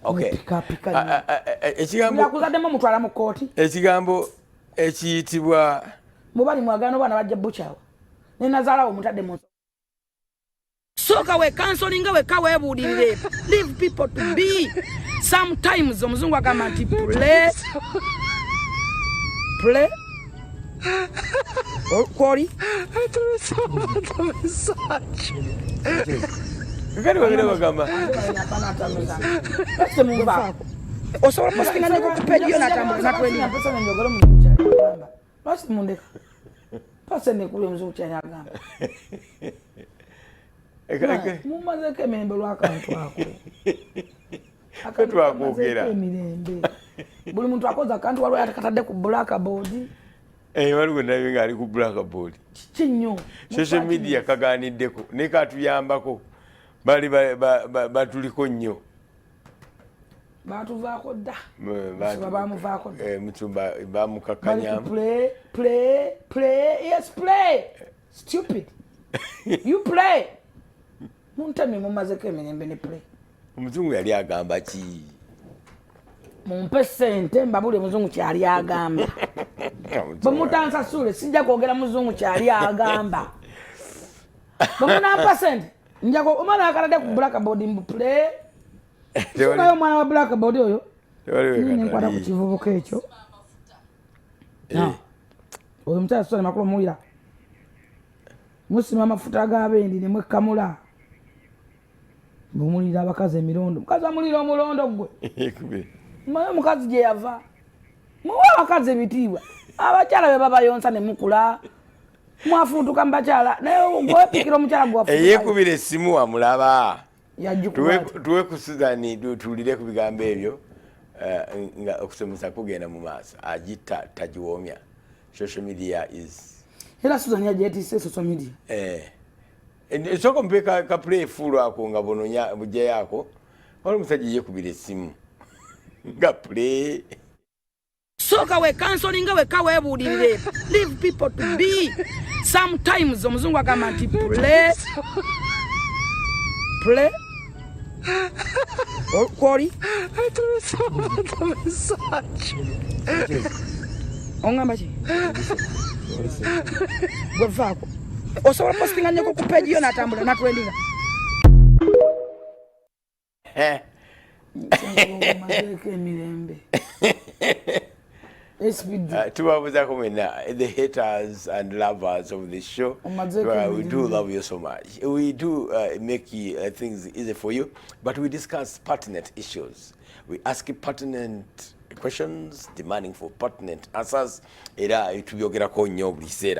Okay. Ekigambo yakuzademu mutwala mu kooti. Ekigambo ekiyitibwa mubali mwagano bana bajja buchawo. Ne nazala omutadde mu. Soka we counseling we ka webulire. Leave people to be. Sometimes omuzungu agamba nti play. Kwori? Ngani wagire bagamba. Bese mumba. Osobola postinga ne ku page yo natambula natwendi. Pesa ne njogolo mu kyeyagamba. Basi mundeka. Pasa ne kule muzungu kyeyagamba. Mumaze ke membe lw'akantu ako. Akantu akogera. Buli muntu akoza akantu waliwo atakatadde ku blackboard. Waliwo naye nga ali ku blackboard. Kinyo. Social media kaganiddeko ne katuyambako. Bali batuliko nnyo. Batuvaako dda. Bamuvaako. Mutumba bamukakanya. Play. Yes, play. Stupid. You play. Muntame mumazeko emirembe ne play. Omuzungu yali agamba ki? Mumpe sente mbabule muzungu kyali agamba. Bwemutansasule sijja kwogera muzungu kyali agamba. Bwemuna sente njako omwana akaladde ku blackboard mbu play. Sina yo mwana wa blackboard oyo. Nini nkwata ku kivubuka ekyo. Oyo mutasole makulu muira. Musima amafuta agabendi ne mwekamula. Bumulira abakazi emirondo. Mukazi amulira omulondo gwe. Mayo mukazi gye yava. Muwa abakazi ebitiibwa. Abakyala be babayonsa ne mukula. Mwafutuka mbakyala naye gwepikira omukyala gwafutuka. Eyekubira essimu wamulaba. Tuwe ku Suzani tuwulire ku bigambo ebyo nga okusomosa kugenda mu maaso. Agita tagiwoomya. Social media is. Era Suzani yagyetise social media. Soko mpeka ka play full ako nga bononya buje yako. Wali musajja yekubira essimu. Nga play. Soka we counseling we ka webulire. Leave people to be. Sometimes omuzungu agamba nti play. Kwori? Ongamba ki? Gwevaako. Osobola postinga ne ku page yo natambula natwendinga. The haters and lovers of this show, we do love you so much. We do make things easy for you, but we discuss pertinent issues. We ask pertinent questions, demanding for pertinent answers. Era tubyogera ko nnyo buli kiseera.